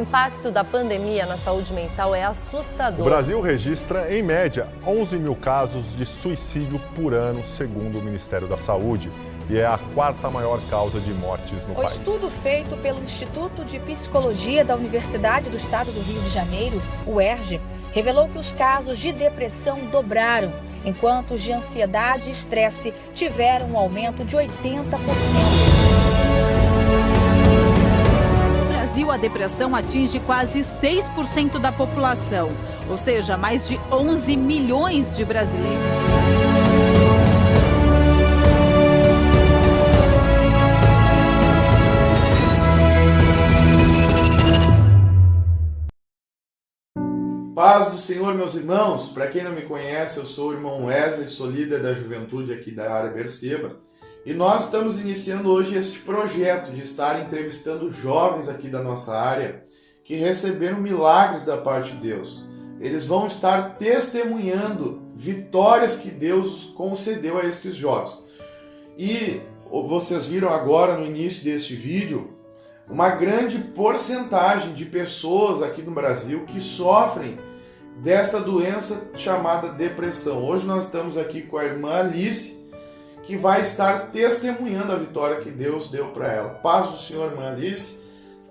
impacto da pandemia na saúde mental é O assustador. Brasil registra, em média, 11 mil casos de suicídio por ano, segundo o Ministério da Saúde. E é a quarta maior causa de mortes no país. O estudo feito pelo Instituto de Psicologia da Universidade do Estado do Rio de Janeiro, o UERJ, revelou que os casos de depressão dobraram, enquanto os de ansiedade e estresse tiveram um aumento de 80%. No Brasil, a depressão atinge quase 6% da população, ou seja, mais de 11 milhões de brasileiros. Paz do Senhor, meus irmãos. Para quem não me conhece, eu sou o irmão Wesley, sou líder da juventude aqui da área Berseba. E nós estamos iniciando hoje este projeto de estar entrevistando jovens aqui da nossa área que receberam milagres da parte de Deus. Eles vão estar testemunhando vitórias que Deus concedeu a estes jovens. E vocês viram agora no início deste vídeo uma grande porcentagem de pessoas aqui no Brasil que sofrem desta doença chamada depressão. Hoje nós estamos aqui com a irmã Alice, que vai estar testemunhando a vitória que Deus deu para ela. Paz do Senhor, irmã Alice.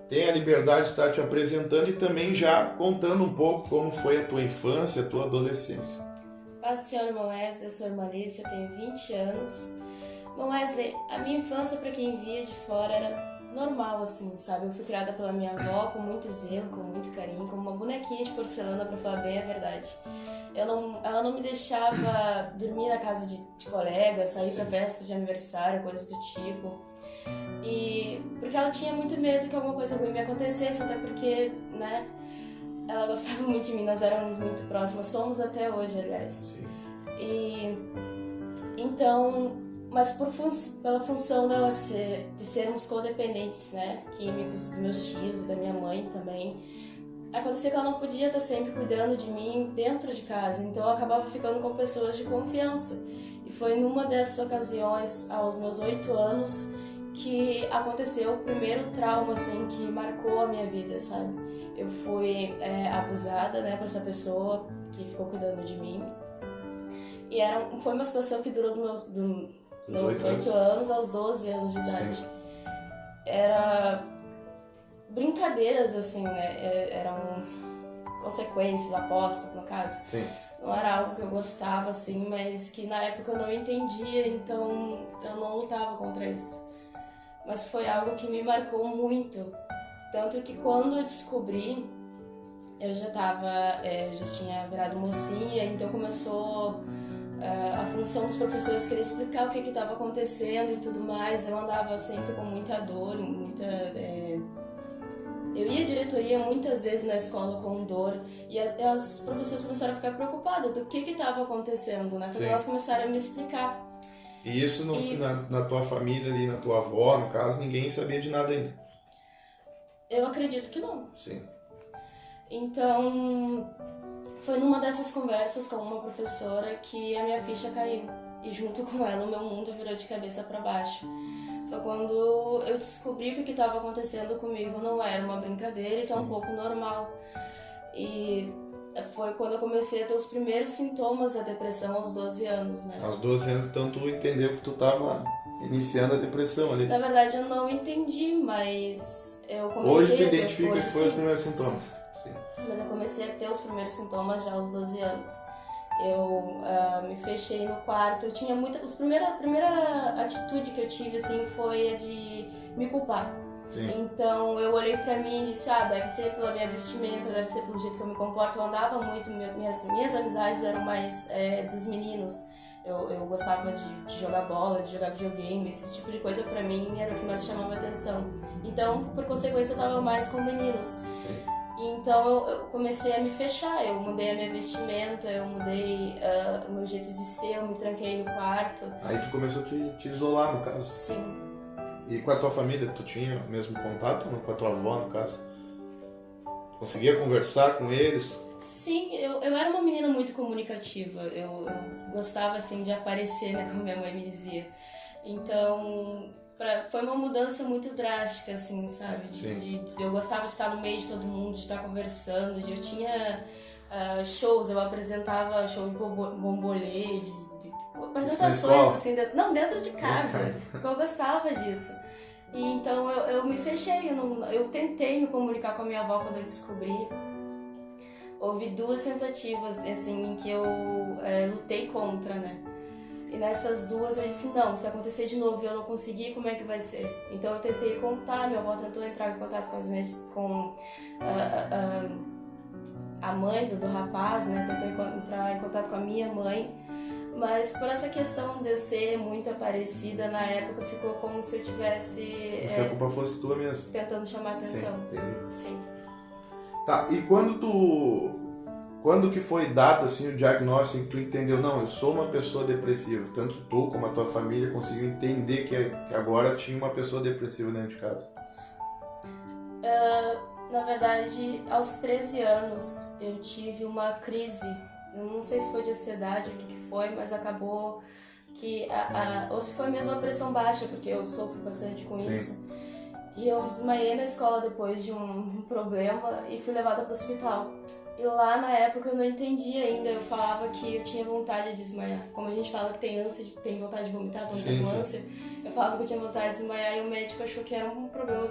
Tenha a liberdade de estar te apresentando e também já contando um pouco como foi a tua infância, a tua adolescência. Paz do Senhor, irmão Wesley. Eu sou a irmã Alice, eu tenho 20 anos. Irmão Wesley, a minha infância, para quem via de fora, era normal, assim, sabe? Eu fui criada pela minha avó com muito zelo, com muito carinho, como uma bonequinha de porcelana, pra falar bem a verdade. Ela não me deixava dormir na casa de colegas, sair pra festa de aniversário, coisas do tipo. E porque ela tinha muito medo que alguma coisa ruim me acontecesse, até porque, né, ela gostava muito de mim, nós éramos muito próximas, somos até hoje, aliás. Sim. E então, mas pela função dela de sermos codependentes, né, químicos dos meus tios e da minha mãe também, acontecia que ela não podia estar sempre cuidando de mim dentro de casa, então eu acabava ficando com pessoas de confiança. E foi numa dessas ocasiões, aos meus 8 anos, que aconteceu o primeiro trauma, assim, que marcou a minha vida, sabe? Eu fui abusada, né, por essa pessoa que ficou cuidando de mim. E foi uma situação que durou dos meus 8 anos aos 12 anos de idade. Sim. Era brincadeiras, assim, né? Eram consequências, apostas, no caso. Sim. Não era algo que eu gostava, assim, mas que na época eu não entendia, então eu não lutava contra isso. Mas foi algo que me marcou muito. Tanto que quando eu descobri, eu já tinha virado mocinha, então começou a função dos professores querer explicar o que estava acontecendo e tudo mais. Eu andava sempre com muita dor, eu ia à diretoria muitas vezes na escola com dor e as professoras começaram a ficar preocupadas do que estava acontecendo, né? Quando Sim. elas começaram a me explicar. E isso na tua família ali, na tua avó, no caso, ninguém sabia de nada ainda? Eu acredito que não. Sim. Então, foi numa dessas conversas com uma professora que a minha ficha caiu. E junto com ela o meu mundo virou de cabeça para baixo. Foi quando eu descobri que o que estava acontecendo comigo não era uma brincadeira e tampouco normal. E foi quando eu comecei a ter os primeiros sintomas da depressão aos 12 anos, né? Aos 12 anos, então tu entendeu que tu estava iniciando a depressão ali. Na verdade, eu não entendi, mas eu comecei Hoje tu a ter... identifica que foi sim. os primeiros sintomas. Sim. Mas eu comecei a ter os primeiros sintomas já aos 12 anos. Eu me fechei no quarto, eu tinha a primeira atitude que eu tive, assim, foi a de me culpar. Sim. Então eu olhei pra mim e disse, deve ser pela minha vestimenta, deve ser pelo jeito que eu me comporto. Eu andava muito, minhas amizades eram mais dos meninos. Eu gostava de jogar bola, de jogar videogame, esse tipo de coisa pra mim era o que mais chamava atenção. Então, por consequência, eu tava mais com meninos. Sim. Então eu comecei a me fechar, eu mudei a minha vestimenta, eu mudei o meu jeito de ser, eu me tranquei no quarto. Aí tu começou a te isolar, no caso. Sim. E com a tua família, tu tinha o mesmo contato, com a tua avó, no caso? Conseguia conversar com eles? Sim, eu era uma menina muito comunicativa, eu gostava, assim, de aparecer, né, como minha mãe me dizia. Então, foi uma mudança muito drástica, assim, sabe? Eu gostava de estar no meio de todo mundo, de estar conversando, eu tinha shows, eu apresentava show de bombolê, de apresentações, assim, não, dentro de casa, porque eu gostava disso. E então eu me fechei, eu tentei me comunicar com a minha avó quando eu descobri. Houve 2 tentativas, assim, em que eu lutei contra, né? E nessas 2 eu disse, não, se acontecer de novo e eu não conseguir, como é que vai ser? Então eu tentei contar, minha avó tentou entrar em contato com a mãe do rapaz, né? Tentou entrar em contato com a minha mãe, mas por essa questão de eu ser muito aparecida, na época ficou como se eu tivesse... Se a culpa fosse tua mesmo. Tentando chamar a atenção. Sim, entendi. Sim. Tá, e quando que foi dado assim o diagnóstico em que tu entendeu, não, eu sou uma pessoa depressiva, tanto tu como a tua família conseguiu entender que agora tinha uma pessoa depressiva dentro de casa? Na verdade, aos 13 anos eu tive uma crise, eu não sei se foi de ansiedade, o que foi, mas acabou que, ou se foi mesmo a pressão baixa, porque eu sofro bastante com isso. E eu desmaiei na escola depois de um problema e fui levada para o hospital. E lá na época eu não entendia ainda, eu falava que eu tinha vontade de desmaiar. Como a gente fala que tem ânsia, tem vontade de vomitar quando tem ânsia, eu falava que eu tinha vontade de desmaiar e o médico achou que era um problema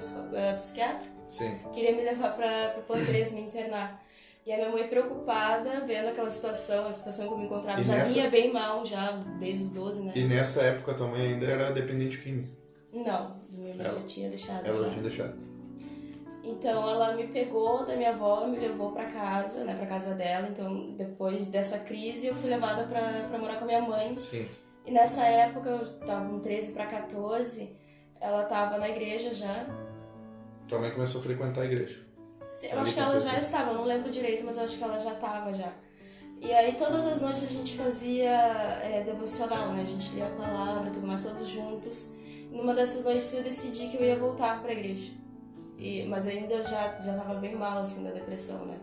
psiquiátrico. Sim. Queria me levar para o Pan3, me internar. E a minha mãe preocupada, vendo aquela situação, a situação que eu me encontrava, vinha bem mal já, desde os 12, né? E nessa época tua mãe ainda era dependente química? Não, minha irmã já tinha deixado. Ela já tinha deixado. Então ela me pegou da minha avó, me levou pra casa, né, pra casa dela. Então depois dessa crise eu fui levada pra morar com a minha mãe. Sim. E nessa época, eu tava com 13 pra 14, ela tava na igreja já. Tua mãe começou a frequentar a igreja? Sim, eu acho que ela já estava, eu não lembro direito, mas eu acho que ela já tava já. E aí todas as noites a gente fazia devocional, né, a gente lia a palavra e tudo mais, todos juntos. E numa dessas noites eu decidi que eu ia voltar pra igreja. Mas ainda já tava bem mal, assim, da depressão, né?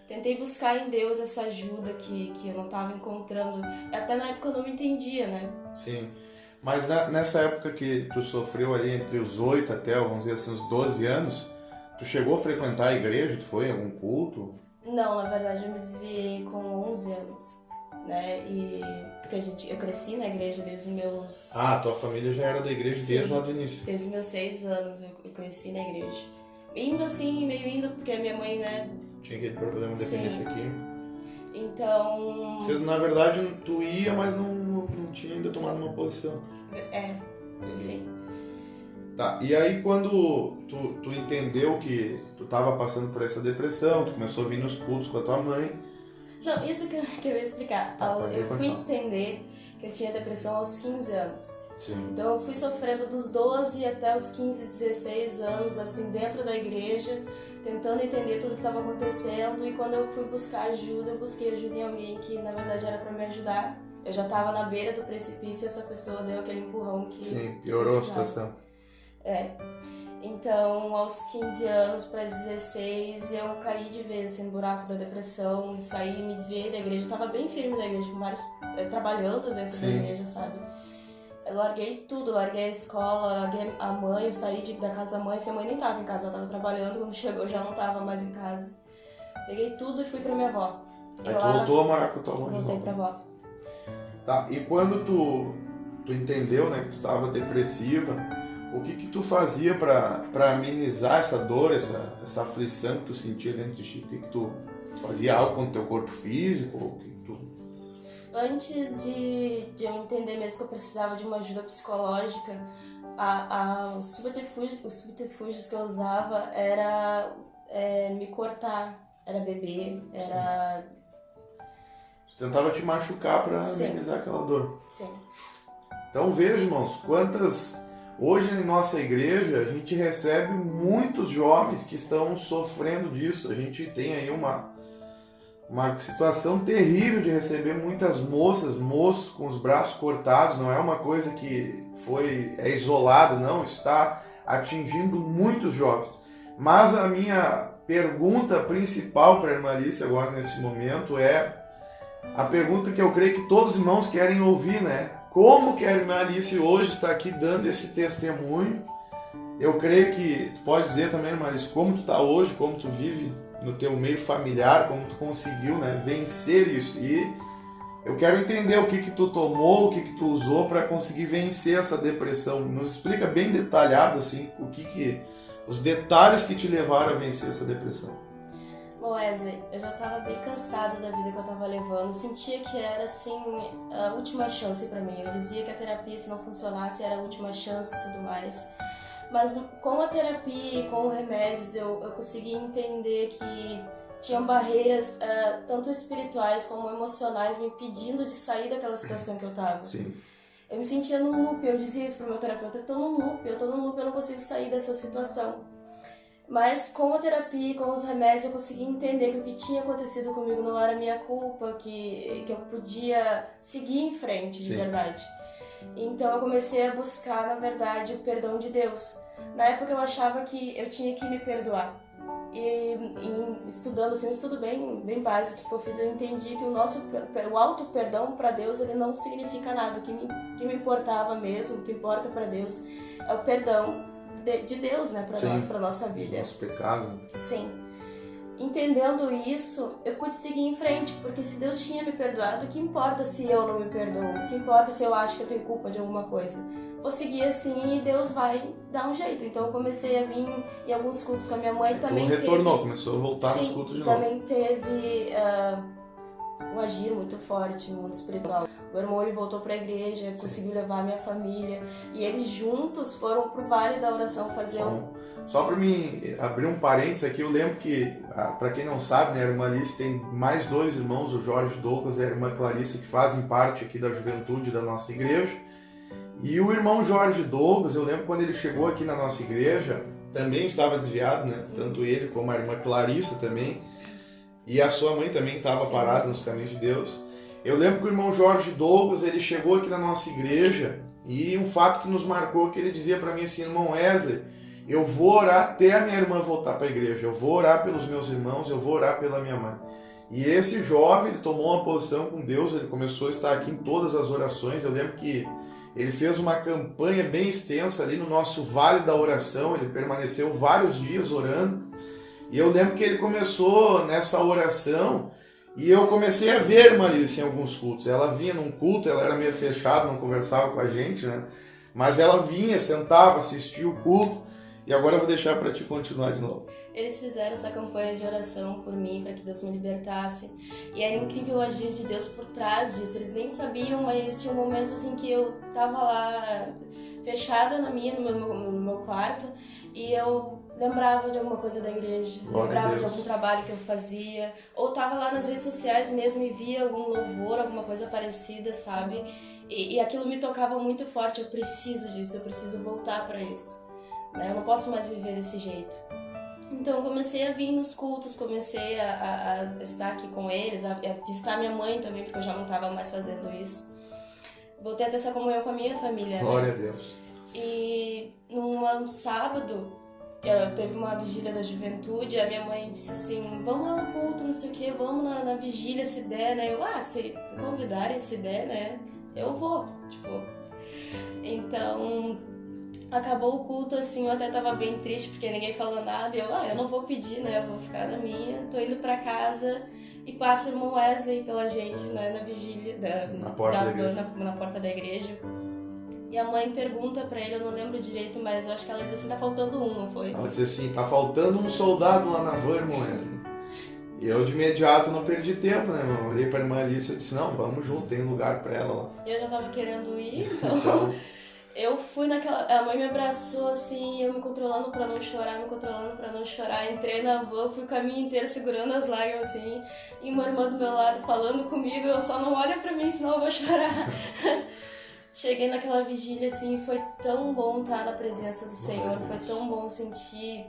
Tentei buscar em Deus essa ajuda que eu não tava encontrando. Até na época eu não me entendia, né? Sim. Mas nessa época que tu sofreu ali entre os 8 até, vamos dizer assim, os 12 anos, tu chegou a frequentar a igreja? Tu foi em algum culto? Não, na verdade eu me desviei com 11 anos, né? Porque eu cresci na igreja desde os meus... Ah, tua família já era da igreja. Sim, desde lá do início? Desde os meus 6 anos eu cresci na igreja. Indo assim, meio indo, porque a minha mãe, né... Tinha aquele problema de dependência química. Então... Vocês, na verdade, tu ia, mas não tinha ainda tomado uma posição. Sim. Tá, e aí quando tu entendeu que tu tava passando por essa depressão, tu começou a vir nos cultos com a tua mãe... Não, isso que eu ia explicar. Eu fui entender que eu tinha depressão aos 15 anos. Sim. Então eu fui sofrendo dos 12 até os 15, 16 anos, assim, dentro da igreja, tentando entender tudo que estava acontecendo. E quando eu fui buscar ajuda, eu busquei ajuda em alguém que na verdade era para me ajudar. Eu já estava na beira do precipício e essa pessoa deu aquele empurrão que... Sim, piorou a situação. Então, aos 15 anos para 16, eu caí de vez assim, no buraco da depressão, saí, me desviei da igreja, eu tava bem firme na igreja, com vários, trabalhando dentro da igreja, sabe? Eu larguei tudo, larguei a escola, larguei a mãe, eu saí da casa da mãe, se a mãe nem tava em casa, ela tava trabalhando, quando chegou eu já não tava mais em casa. Peguei tudo e fui pra minha avó. Aí tu voltou a morar com a tua avó de novo? Voltei pra avó. Tá, e quando tu entendeu, né, que tu tava depressiva, o que tu fazia pra amenizar essa dor, essa aflição que tu sentia dentro de ti? O que tu fazia algo com o teu corpo físico? O que tu... Antes de eu entender mesmo que eu precisava de uma ajuda psicológica, os subterfúgios que eu usava era me cortar, era beber, era... Tu tentava te machucar pra amenizar aquela dor. Sim. Então veja, irmãos, quantas... Hoje em nossa igreja a gente recebe muitos jovens que estão sofrendo disso. A gente tem aí uma situação terrível de receber muitas moços com os braços cortados. Não é uma coisa que é isolada, não. Está atingindo muitos jovens. Mas a minha pergunta principal para a irmã Alice agora nesse momento é a pergunta que eu creio que todos os irmãos querem ouvir, né? como que a irmã Alice hoje está aqui dando esse testemunho. Eu creio que tu pode dizer também, irmã Alice, como tu está hoje, como tu vive no teu meio familiar, como tu conseguiu, né, vencer isso. E eu quero entender o que tu tomou, o que tu usou para conseguir vencer essa depressão. Nos explica bem detalhado assim, os detalhes que te levaram a vencer essa depressão. Bom, Wesley, eu já estava bem cansada da vida que eu estava levando, sentia que era assim a última chance para mim. Eu dizia que a terapia, se não funcionasse, era a última chance e tudo mais. Mas com a terapia e com os remédios eu consegui entender que tinham barreiras tanto espirituais como emocionais me impedindo de sair daquela situação que eu estava. Sim. Eu me sentia num loop, eu dizia isso pro meu terapeuta, eu tô num loop, eu não consigo sair dessa situação. Mas com a terapia e com os remédios eu consegui entender que o que tinha acontecido comigo não era minha culpa, que eu podia seguir em frente de verdade. Então eu comecei a buscar, na verdade, o perdão de Deus. Na época eu achava que eu tinha que me perdoar. E estudando, assim, um estudo bem básico que eu fiz, eu entendi que o auto-perdão para Deus, ele não significa nada. O que me importava mesmo, o que importa para Deus é o perdão de Deus, né, para nós, para nossa vida. Nosso pecado. Sim. Entendendo isso, eu pude seguir em frente, porque se Deus tinha me perdoado, o que importa se eu não me perdoo? O que importa se eu acho que eu tenho culpa de alguma coisa? Vou seguir assim e Deus vai dar um jeito. Então eu comecei a vir em alguns cultos com a minha mãe. Também retornou, começou a voltar nos cultos de novo. Também teve um agir muito forte no mundo espiritual. O meu irmão, ele voltou para a igreja, conseguiu levar a minha família, e eles juntos foram pro Vale da Oração fazer Só para mim abrir um parênteses aqui, eu lembro que, para quem não sabe, né, a irmã Alice tem mais 2 irmãos, o Jorge Douglas e a irmã Clarissa, que fazem parte aqui da juventude da nossa igreja. E o irmão Jorge Douglas, eu lembro quando ele chegou aqui na nossa igreja, também estava desviado, né? Tanto ele como a irmã Clarissa também. E a sua mãe também estava parada nos caminhos de Deus. Eu lembro que o irmão Jorge Douglas, ele chegou aqui na nossa igreja e um fato que nos marcou, que ele dizia para mim assim: irmão Wesley, eu vou orar até a minha irmã voltar para a igreja, eu vou orar pelos meus irmãos, eu vou orar pela minha mãe. E esse jovem, ele tomou uma posição com Deus, ele começou a estar aqui em todas as orações. Eu lembro que ele fez uma campanha bem extensa ali no nosso Vale da Oração, ele permaneceu vários dias orando. E eu lembro que ele começou nessa oração e eu comecei a ver a irmã Alice em alguns cultos. Ela vinha num culto, ela era meio fechada, não conversava com a gente, né? Mas ela vinha, sentava, assistia o culto. E agora eu vou deixar para ti continuar de novo. Eles fizeram essa campanha de oração por mim, para que Deus me libertasse. E era incrível o agir de Deus por trás disso. Eles nem sabiam, mas tinha momentos assim que eu tava lá fechada no meu quarto e eu lembrava de alguma coisa da igreja, lembrava de algum trabalho que eu fazia, ou tava lá nas redes sociais mesmo e via algum louvor, alguma coisa parecida, sabe? E aquilo me tocava muito forte. Eu preciso disso, eu preciso voltar para isso. Eu não posso mais viver desse jeito. Então eu comecei a vir nos cultos, comecei a estar aqui com eles, a visitar minha mãe também, porque eu já não estava mais fazendo isso. Voltei a ter essa comunhão com a minha família. Glória a Deus. E num sábado, teve uma vigília da juventude, a minha mãe disse assim: vamos lá no culto, não sei o que, vamos na vigília se der, né? Eu, se me convidarem, se der, né? Eu vou, Então acabou o culto, assim, eu até tava bem triste porque ninguém falou nada. E eu não vou pedir, né? Eu vou ficar na minha. Tô indo pra casa e passa o irmão Wesley pela gente, né? Na vigília, na porta da igreja. E a mãe pergunta pra ele, eu não lembro direito, mas eu acho que ela diz assim: tá faltando um, não foi? Ela diz assim: tá faltando um soldado lá na van, irmão Wesley. E eu de imediato não perdi tempo, né, irmão? Olhei pra irmã Alice e disse: não, vamos junto, tem lugar pra ela lá. Eu já tava querendo ir, então... Eu fui naquela... A mãe me abraçou assim, eu me controlando pra não chorar, entrei na van, fui o caminho inteiro segurando as lágrimas assim, e uma irmã do meu lado falando comigo: eu só não olha pra mim, senão eu vou chorar. Cheguei naquela vigília assim, foi tão bom estar na presença do Senhor, foi tão bom sentir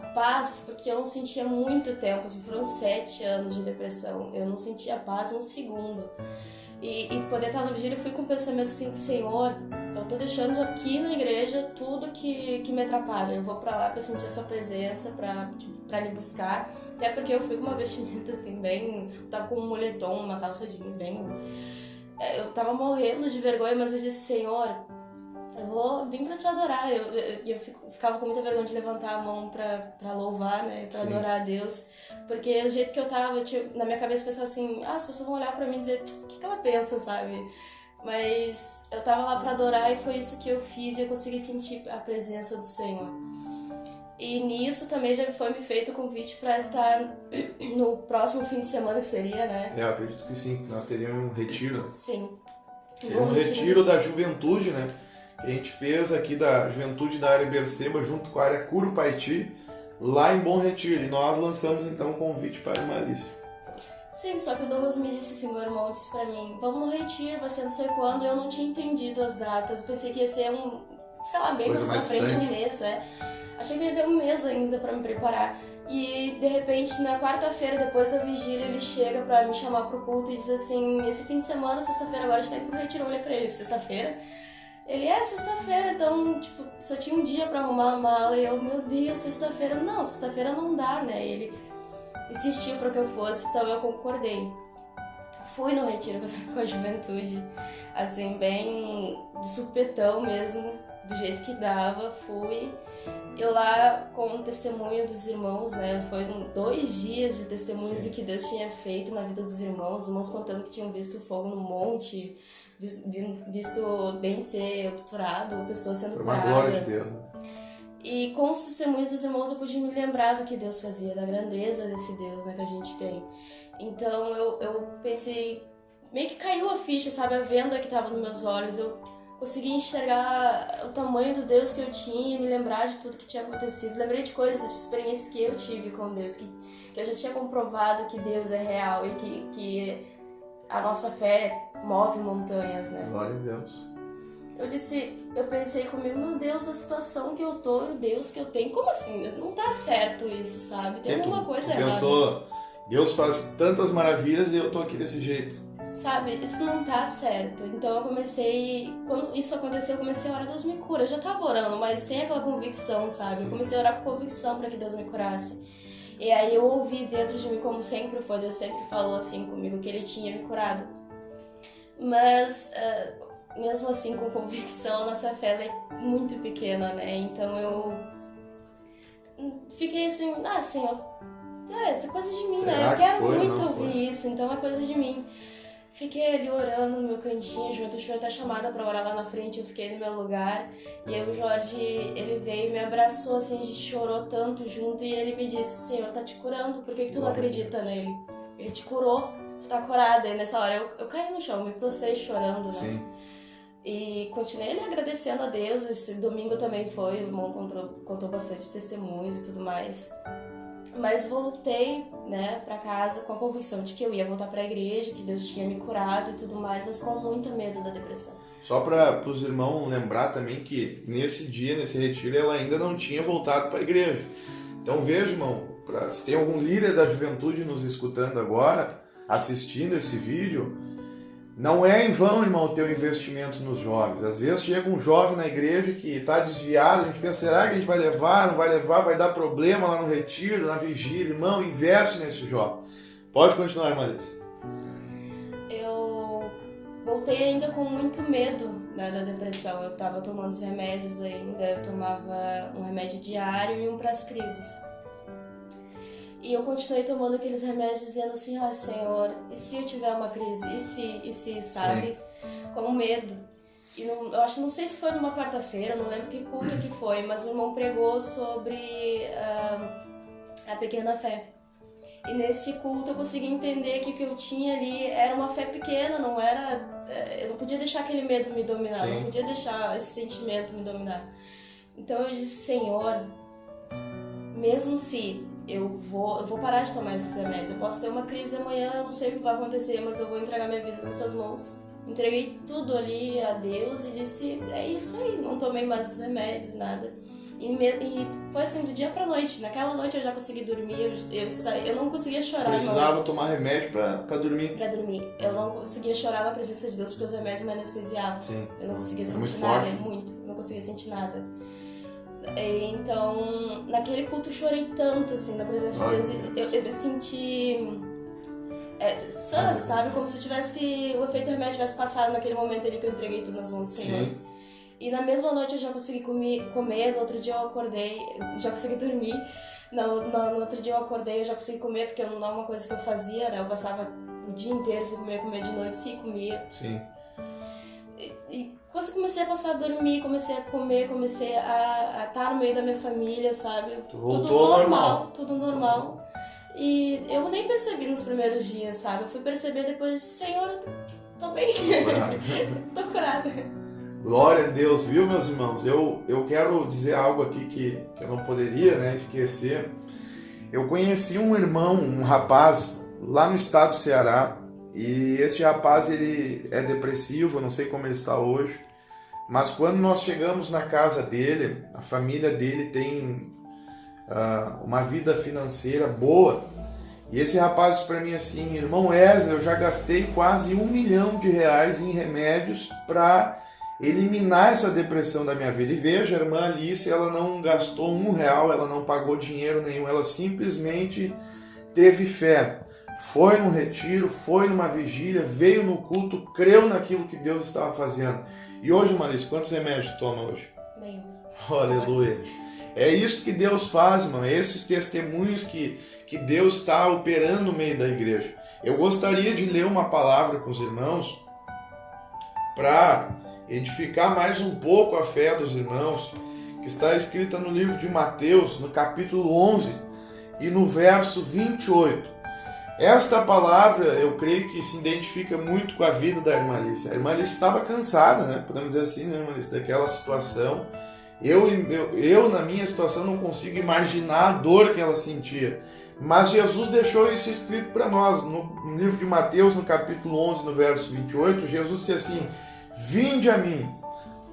a paz, porque eu não sentia muito tempo, assim, foram 7 anos de depressão, eu não sentia paz um segundo. E poder estar na vigília, eu fui com o pensamento assim: Senhor, eu tô deixando aqui na igreja tudo que me atrapalha. Eu vou pra lá pra sentir a sua presença, pra me buscar. Até porque eu fui com uma vestimenta assim, bem... Tava com um moletom, uma calça jeans bem... eu tava morrendo de vergonha, mas eu disse, Senhor, eu vou vir pra te adorar. Eu ficava com muita vergonha de levantar a mão pra louvar, né, pra adorar a Deus. Porque do jeito que eu tava, na minha cabeça eu pensava assim, as pessoas vão olhar pra mim e dizer, o que ela pensa, sabe? Mas eu tava lá pra adorar e foi isso que eu fiz e eu consegui sentir a presença do Senhor. E nisso também já foi me feito o convite para estar no próximo fim de semana, que seria, né? Eu acredito que sim, nós teríamos um retiro. Sim. Seria um retiro da juventude, né? Que a gente fez aqui da juventude da área Berceba, junto com a área Curupaiti, lá em Bom Retiro. E nós lançamos então um convite para a irmã Alice. Sim, só que o Douglas me disse assim, meu irmão disse pra mim, vamos no retiro, vai ser não sei quando, eu não tinha entendido as datas, pensei que ia ser bem mais pra frente, um mês, Achei que ia ter um mês ainda pra me preparar. E, de repente, na quarta-feira, depois da vigília, ele chega pra me chamar pro culto e diz assim, esse fim de semana, sexta-feira, agora a gente tá indo pro retiro. Eu olhei pra ele, sexta-feira? Ele, sexta-feira, então, só tinha um dia pra arrumar a mala. E eu, meu Deus, sexta-feira? Não, sexta-feira não dá, né? Ele insistiu pra que eu fosse, então eu concordei. Fui no retiro com a juventude, assim, bem de supetão mesmo, do jeito que dava, fui. E lá, com o testemunho dos irmãos, né, foram 2 dias de testemunhos do que Deus tinha feito na vida dos irmãos, os irmãos contando que tinham visto fogo no monte, visto dente ser obturado, pessoas sendo curadas. Por uma glória de Deus. E com os testemunhos dos irmãos eu pude me lembrar do que Deus fazia, da grandeza desse Deus, né, que a gente tem. Então eu pensei, meio que caiu a ficha, sabe, a venda que estava nos meus olhos, eu consegui enxergar o tamanho do Deus que eu tinha, me lembrar de tudo que tinha acontecido. Lembrei de coisas, de experiências que eu tive com Deus, que eu já tinha comprovado que Deus é real e que a nossa fé move montanhas, né? Glória a Deus. Eu pensei comigo, meu Deus, a situação que eu tô e o Deus que eu tenho, como assim? Não tá certo isso, sabe? Tem alguma coisa errada. Pensou, Deus faz tantas maravilhas e eu tô aqui desse jeito. Sabe, isso não tá certo. Então eu comecei, quando isso aconteceu, eu comecei a orar, Deus me cura. Eu já tava orando, mas sem aquela convicção, sabe? Sim. Eu comecei a orar com convicção para que Deus me curasse. E aí eu ouvi dentro de mim, como sempre foi, Deus sempre falou assim comigo, que Ele tinha me curado. Mas, mesmo assim, com convicção, nossa fé ela é muito pequena, né? Então eu fiquei assim, Senhor, isso é coisa de mim, né? Eu quero muito ouvir isso, então é coisa de mim. Fiquei ali orando no meu cantinho, junto, eu fui até chamada pra orar lá na frente, eu fiquei no meu lugar. E aí o Jorge, ele veio e me abraçou, assim, a gente chorou tanto junto. E ele me disse, Senhor tá te curando, por que tu não acredita nele? Ele te curou, tu tá curada. E nessa hora eu caí no chão, me prostei chorando, né? Sim. E continuei ali agradecendo a Deus, esse domingo também foi, o irmão contou bastante testemunhos e tudo mais. Mas voltei, né, pra casa com a convicção de que eu ia voltar pra igreja, que Deus tinha me curado e tudo mais, mas com muito medo da depressão. Só para os irmãos lembrar também que nesse dia, nesse retiro, ela ainda não tinha voltado para a igreja. Então veja, irmão, se tem algum líder da juventude nos escutando agora, assistindo esse vídeo, não é em vão, irmão, o teu investimento nos jovens. Às vezes chega um jovem na igreja que está desviado, a gente pensa, será que a gente vai levar, não vai levar, vai dar problema lá no retiro, na vigília. Irmão, investe nesse jovem. Pode continuar, irmã Alice. Eu voltei ainda com muito medo, né, da depressão. Eu estava tomando os remédios ainda, eu tomava um remédio diário e um para as crises. E eu continuei tomando aqueles remédios dizendo assim, Senhor, e se eu tiver uma crise? E se, sabe? Sim. Com medo. E não sei se foi numa quarta-feira, não lembro que culto que foi, mas o irmão pregou sobre a pequena fé. E nesse culto eu consegui entender que o que eu tinha ali era uma fé pequena, não era... Eu não podia deixar aquele medo me dominar, Sim. Não podia deixar esse sentimento me dominar. Então eu disse, Senhor, mesmo se... Eu vou parar de tomar esses remédios. Eu posso ter uma crise amanhã, eu não sei o que vai acontecer, mas eu vou entregar minha vida nas suas mãos. Entreguei tudo ali a Deus e disse, é isso aí, não tomei mais os remédios, nada. E foi assim, do dia pra noite. Naquela noite eu já consegui dormir, eu não conseguia chorar. Precisava tomar remédio pra dormir? Pra dormir. Eu não conseguia chorar na presença de Deus porque os remédios me anestesiavam. Sim. Eu não conseguia sentir muito nada, forte. Muito. Eu não conseguia sentir nada. Então, naquele culto eu chorei tanto, assim, na presença de Deus. Eu senti sã, sabe? Como se o efeito remédio tivesse passado naquele momento ali que eu entreguei tudo nas mãos do Senhor. Sim. E na mesma noite eu já consegui comer, no outro dia eu acordei, já consegui dormir. No outro dia eu acordei, eu já consegui comer, porque não é uma coisa que eu fazia, né? Eu passava o dia inteiro sem comer de noite, sem comia. Sim. E quando eu comecei a passar a dormir, comecei a comer, comecei a estar no meio da minha família, sabe? Voltou tudo normal, tudo normal. E eu nem percebi nos primeiros dias, sabe? Eu fui perceber depois, Senhor, eu tô bem. Tô curada. Glória a Deus, viu, meus irmãos? Eu quero dizer algo aqui que eu não poderia, né, esquecer. Eu conheci um irmão, um rapaz, lá no estado do Ceará, e esse rapaz, ele é depressivo, eu não sei como ele está hoje, mas quando nós chegamos na casa dele, a família dele tem uma vida financeira boa, e esse rapaz disse para mim assim: irmão Wesley, eu já gastei quase R$1 milhão em remédios para eliminar essa depressão da minha vida. E veja, a irmã Alice, ela não gastou R$1, ela não pagou dinheiro nenhum, ela simplesmente teve fé. Foi num retiro, foi numa vigília, veio no culto, creu naquilo que Deus estava fazendo. E hoje, irmã Alice, quantos remédios toma hoje? Nenhum. Aleluia. É isso que Deus faz, irmão. Esses testemunhos que Deus está operando no meio da igreja. Eu gostaria de ler uma palavra com os irmãos para edificar mais um pouco a fé dos irmãos, que está escrita no livro de Mateus, no capítulo 11 e no verso 28. Esta palavra, eu creio que se identifica muito com a vida da irmã Alice. A irmã Alice estava cansada, né? Podemos dizer assim, né, irmã Alice, daquela situação. Eu, na minha situação, não consigo imaginar a dor que ela sentia. Mas Jesus deixou isso escrito para nós. No livro de Mateus, no capítulo 11, no verso 28, Jesus disse assim: vinde a mim,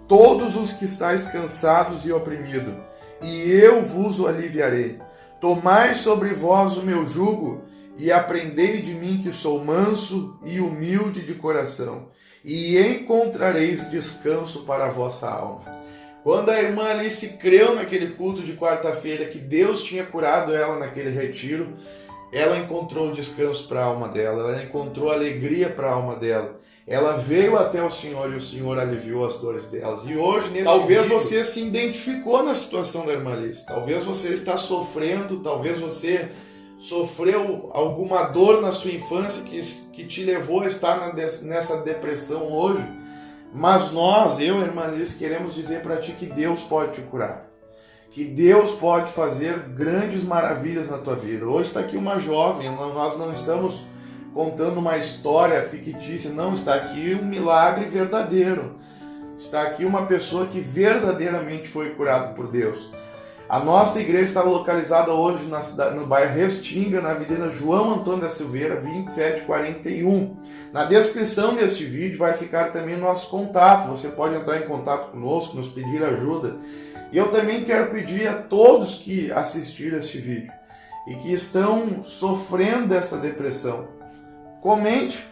todos os que estáis cansados e oprimidos, e eu vos o aliviarei. Tomai sobre vós o meu jugo, e aprendei de mim, que sou manso e humilde de coração, e encontrareis descanso para a vossa alma. Quando a irmã Alice creu naquele culto de quarta-feira que Deus tinha curado ela naquele retiro, ela encontrou descanso para a alma dela, ela encontrou alegria para a alma dela. Ela veio até o Senhor e o Senhor aliviou as dores delas. E hoje, talvez você se identificou na situação da irmã Alice. Talvez você está sofrendo, talvez você sofreu alguma dor na sua infância que te levou a estar nessa depressão hoje. Mas nós, eu e a irmã Alice, queremos dizer para ti que Deus pode te curar. Que Deus pode fazer grandes maravilhas na tua vida. Hoje está aqui uma jovem, nós não estamos contando uma história fictícia, não, está aqui um milagre verdadeiro. Está aqui uma pessoa que verdadeiramente foi curada por Deus. A nossa igreja está localizada hoje no bairro Restinga, na Avenida João Antônio da Silveira, 2741. Na descrição deste vídeo vai ficar também o nosso contato. Você pode entrar em contato conosco, nos pedir ajuda. E eu também quero pedir a todos que assistiram este vídeo e que estão sofrendo desta depressão, comente,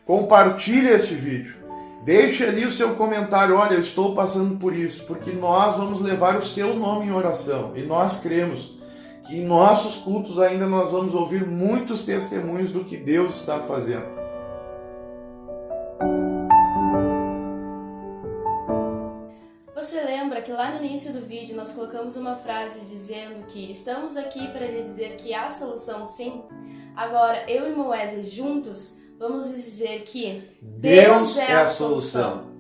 compartilhe este vídeo. Deixe ali o seu comentário: olha, eu estou passando por isso, porque nós vamos levar o seu nome em oração. E nós cremos que em nossos cultos ainda nós vamos ouvir muitos testemunhos do que Deus está fazendo. Você lembra que lá no início do vídeo nós colocamos uma frase dizendo que estamos aqui para lhe dizer que há solução, sim? Agora, eu e o irmão Wesley juntos vamos dizer que Deus é a solução.